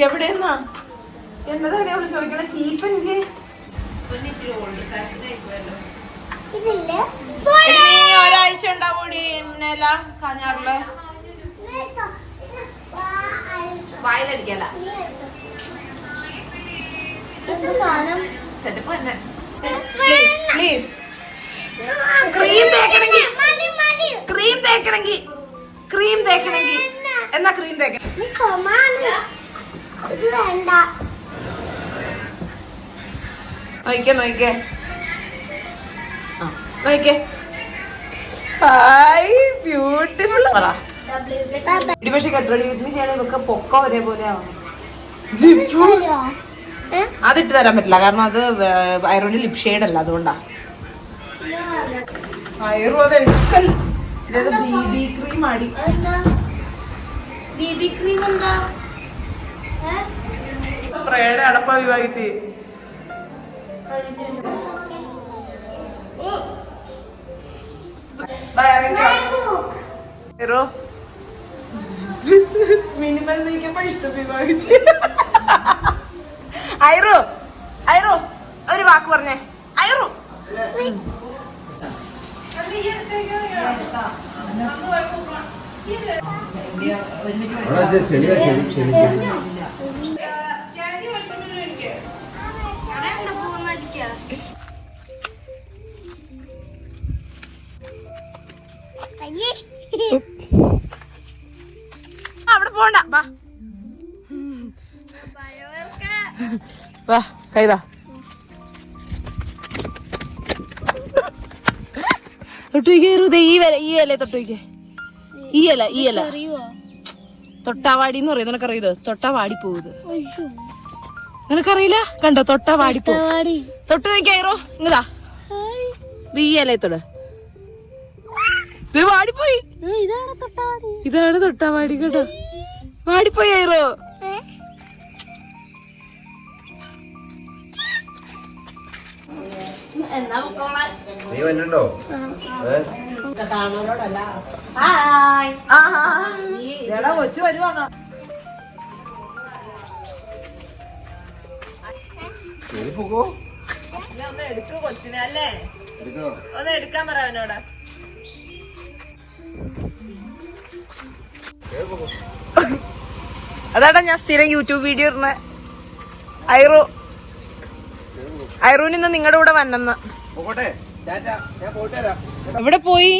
എവിടെയെന്നാ എന്നതാണ് അവള് ചോദിക്കണ ചീപ്പനില്ലേ? ഒരാഴ്ച ഉണ്ടാവൂടി മുന്നേല കാഞ്ഞാറില് വായിലടിക്കല പ്ലീസ്. ക്രീം തേക്കണെങ്കി എന്നാ ക്രീം തേക്കണം. നോയിക്കേ ഹായ് ബ്യൂട്ടിഫുൾ. പക്ഷെ കെട്ടടി ചെയ്യണേ ഇതൊക്കെ പൊക്ക ഒരേപോലെ ആവണം. അതിട്ട് തരാൻ പറ്റില്ല കാരണം അത് ഐറോന്റെ ലിപ് ഷെയ്ഡ് അല്ല, അതുകൊണ്ടാ. ഐറോ അത് എടുക്കൽ. ബിബി ക്രീം ആടി. ബിബി ക്രീം എന്താ? സ്പ്രേയുടെ അടപ്പ വിഭാഗിച്ച് മിനിമൽ നീക്കുമ്പോ ഇഷ്ടം വിഭാഗിച്ച്. ഐറോ ഒരു വാക്ക് പറഞ്ഞേ. ഐറോ അവിടെ പോണ്ട. വാ കൈതാ തൊട്ടുവയ്ക്കേ. ഈ ഇല തൊട്ടുവയ്ക്കേ. ഈ ഇല തൊട്ടാവാടി എന്ന് പറയും. നിനക്കറിയത്? തൊട്ടാ വാടി പോവുത്. നിനക്കറിയില്ല? കണ്ടോ? തൊട്ടാ വാടി പോ. തൊട്ട് നോക്കിയായിരോ ഇങ്ങതാ. ഈ ഇലയത്തോട് വാടിപ്പോയി. ഇതാണ് തൊട്ടാവാടി കേട്ടോ. വാടിപ്പോയി ആയിരോ. കൊച്ചു വരുവാന്നോ? ഒന്ന് എടുക്കൂ കൊച്ചിനെ അല്ലേ? ഒന്ന് എടുക്കാൻ പറ അവനോട്. അതാടാ ഞാൻ സ്ഥിരം യൂട്യൂബ് വീഡിയോ ഇടുന്ന ഐറൂന് ഇന്ന് നിങ്ങളുടെ കൂടെ വന്നെന്ന്. എവിടെ പോയി?